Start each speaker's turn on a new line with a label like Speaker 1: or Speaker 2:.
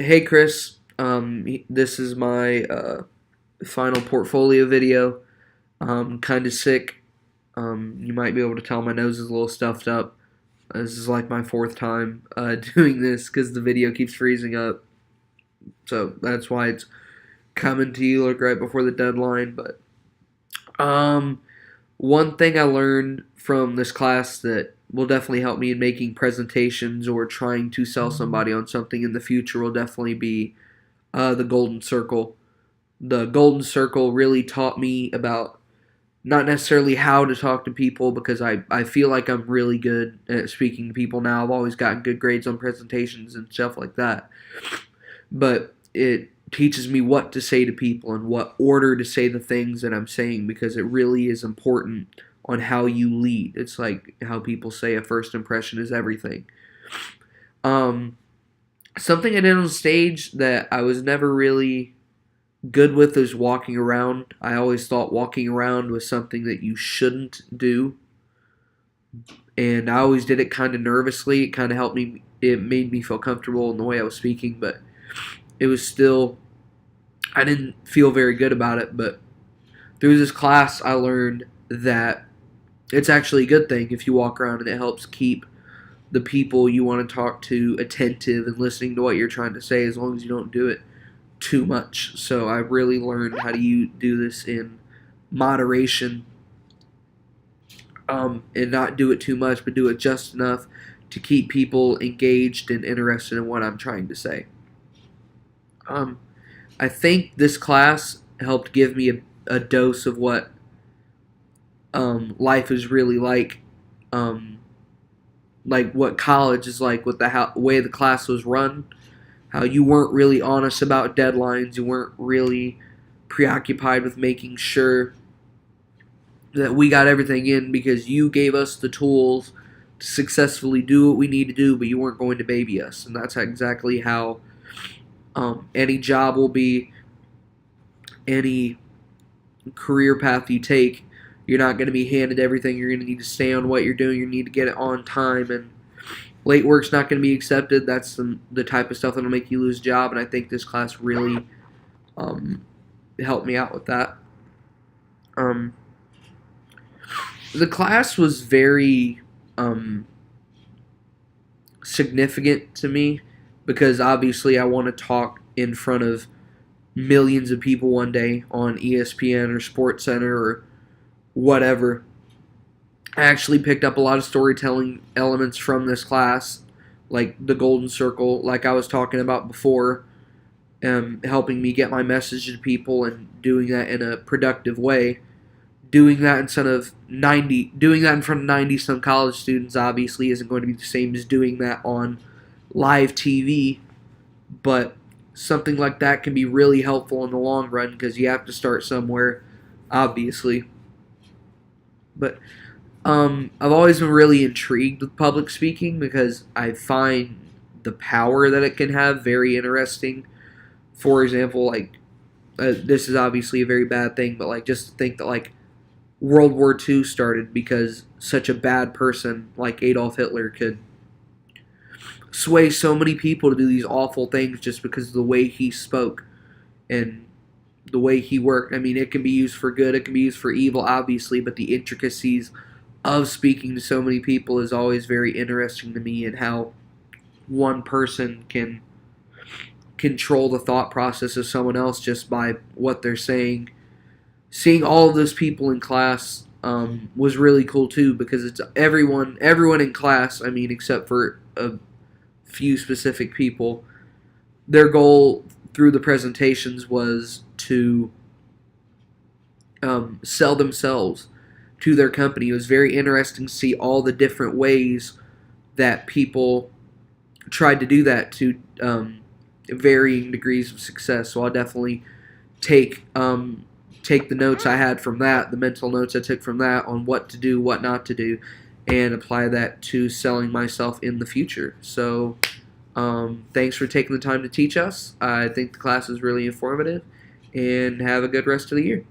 Speaker 1: Hey Chris, this is my final portfolio video. I'm kind of sick. You might be able to tell my nose is a little stuffed up. This is like my fourth time doing this because the video keeps freezing up. So that's why it's coming to you like right before the deadline. But um, one thing I learned from this class that will definitely help me in making presentations or trying to sell somebody on something in the future will definitely be the golden circle. The golden circle really taught me about not necessarily how to talk to people because I feel like I'm really good at speaking to people now. I've always gotten good grades on presentations and stuff like that. But it teaches me what to say to people and what order to say the things that I'm saying because it really is important on how you lead. It's like how people say a first impression is everything. Um, Something I did on stage that I was never really good with is walking around. I always thought walking around was something that you shouldn't do, and I always did it kind of nervously. It kind of helped me. It made me feel comfortable in the way I was speaking, but it was still. I didn't feel very good about it, but through this class, I learned that it's actually a good thing if you walk around and it helps keep the people you want to talk to attentive and listening to what you're trying to say as long as you don't do it too much. So I really learned how to do this in moderation, and not do it too much, but do it just enough to keep people engaged and interested in what I'm trying to say. Um, I think this class helped give me a dose of what life is really um, like what college is like with the way the class was run. How you weren't really honest about deadlines, you weren't really preoccupied with making sure that we got everything in because you gave us the tools to successfully do what we need to do, but you weren't going to baby us. And that's exactly how any job will be, any career path you take. You're not going to be handed everything. You're going to need to stay on what you're doing. You need to get it on time, and late work's not going to be accepted. That's the type of stuff that'll make you lose a job. And I think this class really um, helped me out with that. Um, the class was very um, significant to me because obviously I want to talk in front of millions of people one day on ESPN or SportsCenter or whatever. I actually picked up a lot of storytelling elements from this class, like the Golden Circle, like I was talking about before, helping me get my message to people and doing that in a productive way. Doing that in front of 90 some college students obviously isn't going to be the same as doing that on live TV, but something like that can be really helpful in the long run because you have to start somewhere, obviously. But I've always been really intrigued with public speaking because I find the power that it can have very interesting. For example, like this is obviously a very bad thing, but like just to think that like World War II started because such a bad person like Adolf Hitler could sway so many people to do these awful things just because of the way he spoke and the way he worked. I mean, it can be used for good, it can be used for evil, obviously, but the intricacies of speaking to so many people is always very interesting to me, and how one person can control the thought process of someone else just by what they're saying. Seeing all of those people in class was really cool too because it's everyone in class. I mean, except for a few specific people, their goal through the presentations was to sell themselves to their company. It was very interesting to see all the different ways that people tried to do that to varying degrees of success. So I'll definitely take take the notes I had from that, the mental notes I took from that on what to do, what not to do, and apply that to selling myself in the future. So thanks for taking the time to teach us. I think the class is really informative, and have a good rest of the year.